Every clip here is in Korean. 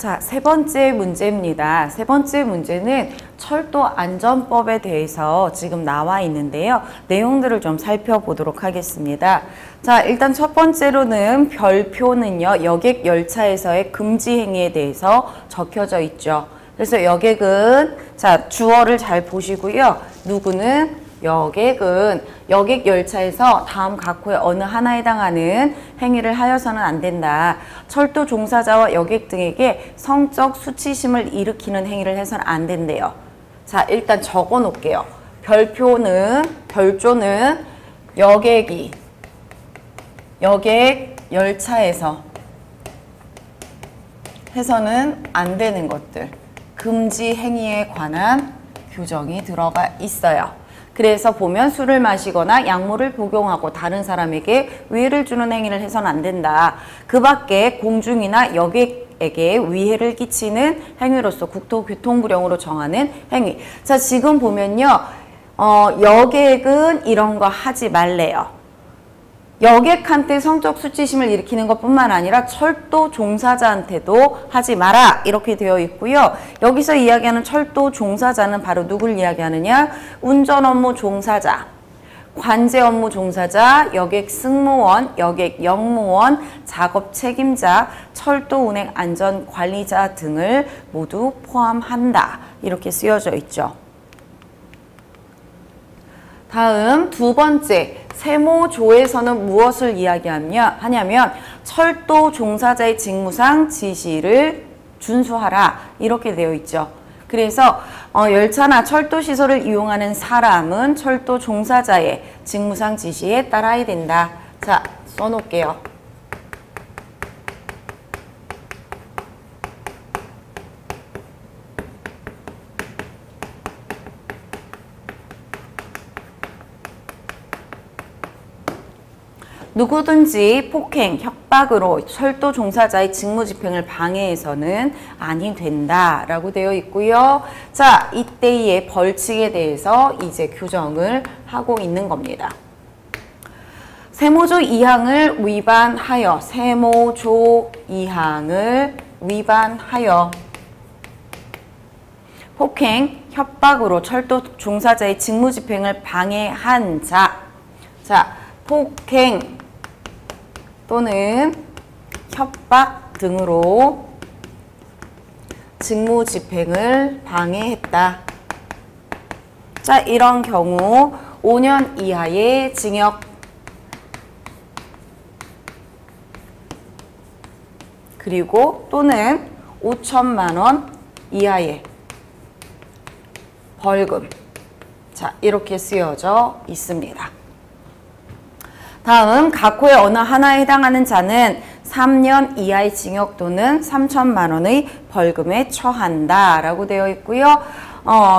자, 세 번째 문제입니다. 세 번째 문제는 철도 안전법에 대해서 지금 나와 있는데요. 내용들을 좀 살펴보도록 하겠습니다. 자, 일단 첫 번째로는 별표는요, 여객 열차에서의 금지 행위에 대해서 적혀져 있죠. 그래서 여객은, 자, 주어를 잘 보시고요. 누구는 여객은 여객 열차에서 다음 각호의 어느 하나에 해당하는 행위를 하여서는 안 된다. 철도 종사자와 여객 등에게 성적 수치심을 일으키는 행위를 해서는 안 된대요. 자, 일단 적어 놓을게요. 별조는 여객이 여객 열차에서 해서는 안 되는 것들, 금지 행위에 관한 규정이 들어가 있어요. 그래서 보면 술을 마시거나 약물을 복용하고 다른 사람에게 위해를 주는 행위를 해서는 안 된다. 그 밖에 공중이나 여객에게 위해를 끼치는 행위로서 국토교통부령으로 정하는 행위. 자, 지금 보면요. 여객은 이런 거 하지 말래요. 여객한테 성적 수치심을 일으키는 것뿐만 아니라 철도 종사자한테도 하지 마라 이렇게 되어 있고요. 여기서 이야기하는 철도 종사자는 바로 누굴 이야기하느냐? 운전 업무 종사자, 관제 업무 종사자, 여객 승무원, 여객 역무원, 작업 책임자, 철도 운행 안전 관리자 등을 모두 포함한다. 이렇게 쓰여져 있죠. 다음 두 번째, 세모조에서는 무엇을 이야기하냐면 철도 종사자의 직무상 지시를 준수하라 이렇게 되어 있죠. 그래서 열차나 철도 시설을 이용하는 사람은 철도 종사자의 직무상 지시에 따라야 된다. 자, 써놓을게요. 누구든지 폭행, 협박으로 철도 종사자의 직무 집행을 방해해서는 아니 된다라고 되어 있고요. 자, 이때의 벌칙에 대해서 이제 규정을 하고 있는 겁니다. 세모조 2항을 위반하여, 세모조 2항을 위반하여 폭행, 협박으로 철도 종사자의 직무 집행을 방해한 자. 자, 폭행 또는 협박 등으로 직무 집행을 방해했다. 자, 이런 경우 5년 이하의 징역 그리고 또는 5천만 원 이하의 벌금. 자, 이렇게 쓰여져 있습니다. 다음 각호의 어느 하나에 해당하는 자는 3년 이하의 징역 또는 3천만 원의 벌금에 처한다 라고 되어 있고요.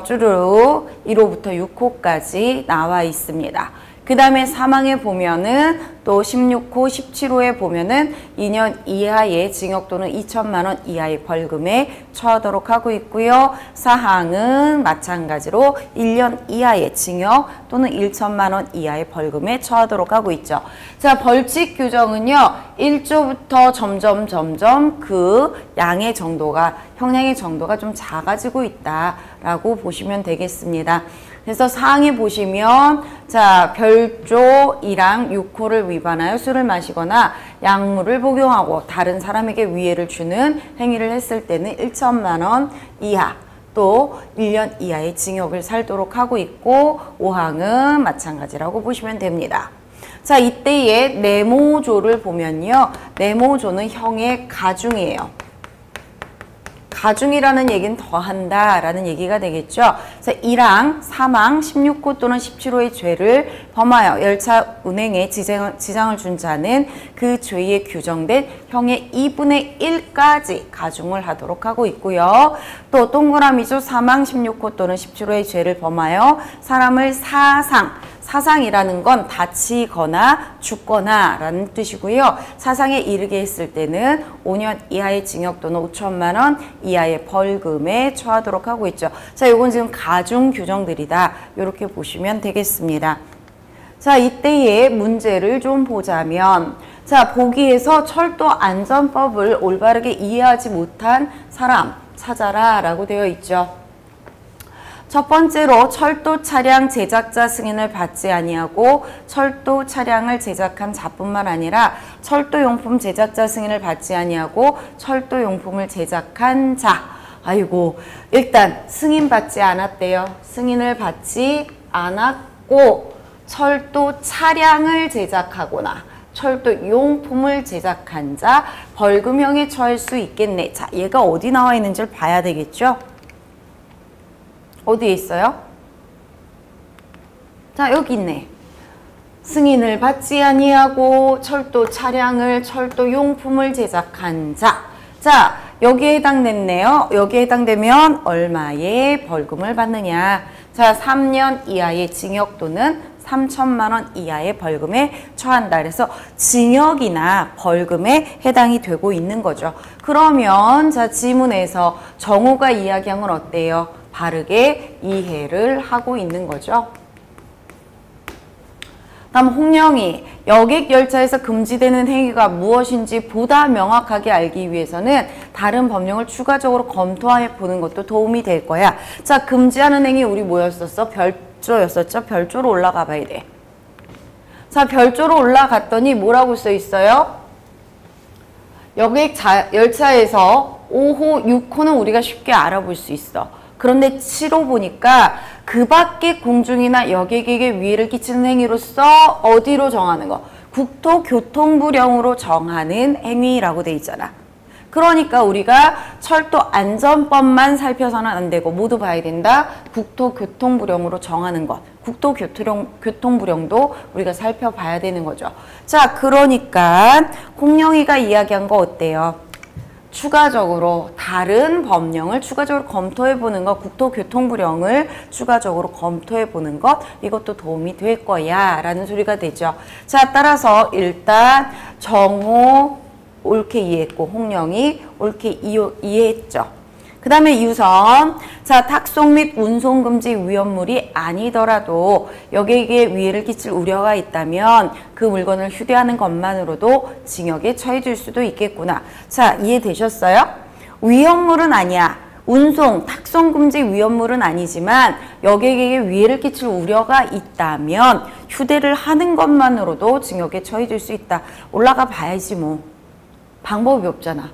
쭈루루 1호부터 6호까지 나와 있습니다. 그 다음에 사망에 보면은 또 16호, 17호에 보면은 2년 이하의 징역 또는 2천만 원 이하의 벌금에 처하도록 하고 있고요. 사항은 마찬가지로 1년 이하의 징역 또는 1천만 원 이하의 벌금에 처하도록 하고 있죠. 자, 벌칙 규정은요. 1조부터 점점 그 양의 정도가, 형량의 정도가 좀 작아지고 있다라고 보시면 되겠습니다. 그래서 사항에 보시면 자, 별조 1항 6호를 위반하여 술을 마시거나 약물을 복용하고 다른 사람에게 위해를 주는 행위를 했을 때는 1천만 원 이하 또 1년 이하의 징역을 살도록 하고 있고 5항은 마찬가지라고 보시면 됩니다. 자, 이때의 내모조를 보면요. 내모조는 형의 가중이에요. 가중이라는 얘기는 더한다 라는 얘기가 되겠죠. 그래서 1항, 3항, 16호 또는 17호의 죄를 범하여 열차 운행에 지장을 준 자는 그 죄에 규정된 형의 2분의 1까지 가중을 하도록 하고 있고요. 또 동그라미죠. 3항, 16호 또는 17호의 죄를 범하여 사람을 사상이라는 건 다치거나 죽거나 라는 뜻이고요. 사상에 이르게 했을 때는 5년 이하의 징역 또는 5천만 원 이하의 벌금에 처하도록 하고 있죠. 자, 요건 지금 가중 규정들이다. 이렇게 보시면 되겠습니다. 자, 이때의 문제를 좀 보자면 자, 보기에서 철도 안전법을 올바르게 이해하지 못한 사람 찾아라 라고 되어 있죠. 첫 번째로 철도 차량 제작자 승인을 받지 아니하고 철도 차량을 제작한 자뿐만 아니라 철도용품 제작자 승인을 받지 아니하고 철도용품을 제작한 자. 아이고, 일단 승인 받지 않았대요. 승인을 받지 않았고 철도 차량을 제작하거나 철도 용품을 제작한 자 벌금형에 처할 수 있겠네. 자, 얘가 어디 나와 있는지를 봐야 되겠죠? 어디에 있어요? 자, 여기 있네. 승인을 받지 아니하고 철도 차량을 철도 용품을 제작한 자. 자, 여기에 해당됐네요. 여기에 해당되면 얼마의 벌금을 받느냐? 자, 3년 이하의 징역 또는 3천만 원 이하의 벌금에 처한다. 그래서 징역이나 벌금에 해당이 되고 있는 거죠. 그러면 자, 지문에서 정호가 이야기한 건 어때요? 바르게 이해를 하고 있는 거죠. 다음 홍영이 여객열차에서 금지되는 행위가 무엇인지 보다 명확하게 알기 위해서는 다른 법령을 추가적으로 검토해 보는 것도 도움이 될 거야. 자, 금지하는 행위 우리 뭐였었어? 별조였었죠? 별조로 올라가 봐야 돼. 자, 별조로 올라갔더니 뭐라고 써 있어요? 열차에서 5호, 6호는 우리가 쉽게 알아볼 수 있어. 그런데 7호 보니까 그 밖의 공중이나 여객에게 위해를 끼치는 행위로서 어디로 정하는 거? 국토교통부령으로 정하는 행위라고 돼 있잖아. 그러니까 우리가 철도 안전법만 살펴서는 안 되고 모두 봐야 된다. 국토교통부령으로 정하는 것. 국토교통부령도 우리가 살펴봐야 되는 거죠. 자, 그러니까 홍영이가 이야기한 거 어때요? 추가적으로 다른 법령을 추가적으로 검토해보는 것, 국토교통부령을 추가적으로 검토해보는 것, 이것도 도움이 될 거야 라는 소리가 되죠. 자, 따라서 일단 정호 옳게 이해했고 홍영이 옳게 이해했죠. 그 다음에 유선, 자, 탁송 및 운송 금지 위험물이 아니더라도 여객에게 위해를 끼칠 우려가 있다면 그 물건을 휴대하는 것만으로도 징역에 처해질 수도 있겠구나. 자, 이해되셨어요? 위험물은 아니야. 운송, 탁송 금지 위험물은 아니지만 여객에게 위해를 끼칠 우려가 있다면 휴대를 하는 것만으로도 징역에 처해질 수 있다. 올라가 봐야지 뭐. 방법이 없잖아.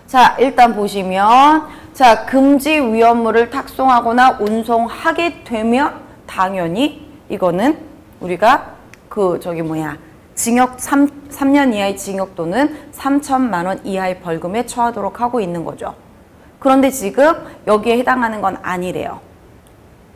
자, 일단 보시면 자, 금지 위험물을 탁송하거나 운송하게 되면 당연히 이거는 우리가 징역 3년 이하의 징역 또는 3천만 원 이하의 벌금에 처하도록 하고 있는 거죠. 그런데 지금 여기에 해당하는 건 아니래요.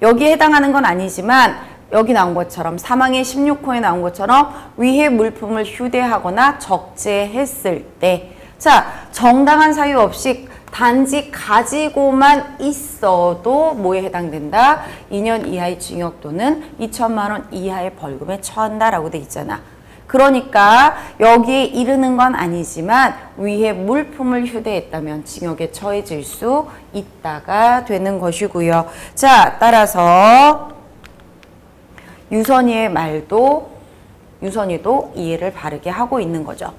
여기에 해당하는 건 아니지만 여기 나온 것처럼 사망의 16호에 나온 것처럼 위해 물품을 휴대하거나 적재했을 때 자, 정당한 사유 없이 단지 가지고만 있어도 뭐에 해당된다? 2년 이하의 징역 또는 2천만 원 이하의 벌금에 처한다라고 돼 있잖아. 그러니까 여기에 이르는 건 아니지만 위해 물품을 휴대했다면 징역에 처해질 수 있다가 되는 것이고요. 자, 따라서 유선이의 말도 유선이도 이해를 바르게 하고 있는 거죠.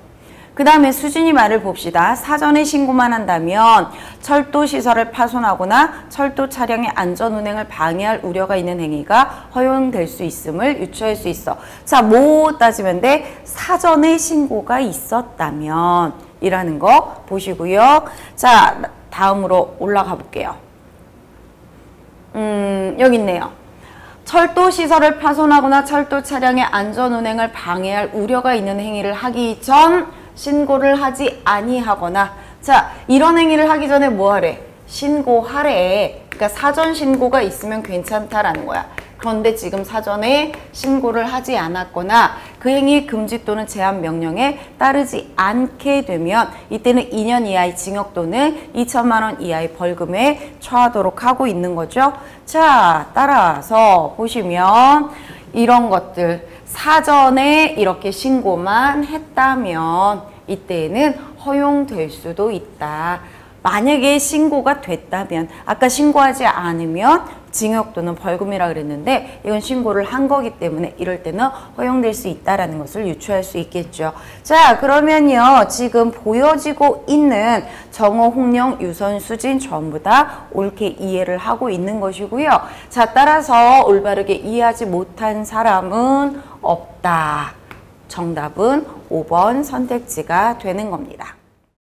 그 다음에 수진이 말을 봅시다. 사전에 신고만 한다면 철도시설을 파손하거나 철도 차량의 안전운행을 방해할 우려가 있는 행위가 허용될 수 있음을 유추할 수 있어. 자, 뭐 따지면 돼? 사전에 신고가 있었다면 이라는 거 보시고요. 자, 다음으로 올라가 볼게요. 여기 있네요. 철도 시설을 파손하거나 철도 차량의 안전운행을 방해할 우려가 있는 행위를 하기 전 신고를 하지 아니하거나 자, 이런 행위를 하기 전에 뭐 하래? 신고하래. 그러니까 사전 신고가 있으면 괜찮다라는 거야. 그런데 지금 사전에 신고를 하지 않았거나 그 행위 금지 또는 제한 명령에 따르지 않게 되면 이때는 2년 이하의 징역 또는 2천만 원 이하의 벌금에 처하도록 하고 있는 거죠. 자, 따라서 보시면 이런 것들 사전에 이렇게 신고만 했다면 이때는 허용될 수도 있다. 만약에 신고가 됐다면 아까 신고하지 않으면 징역 또는 벌금이라 그랬는데 이건 신고를 한 거기 때문에 이럴 때는 허용될 수 있다라는 것을 유추할 수 있겠죠. 자, 그러면요. 지금 보여지고 있는 정어, 홍령, 유선, 수진 전부 다 옳게 이해를 하고 있는 것이고요. 자, 따라서 올바르게 이해하지 못한 사람은 없다. 정답은 5번 선택지가 되는 겁니다.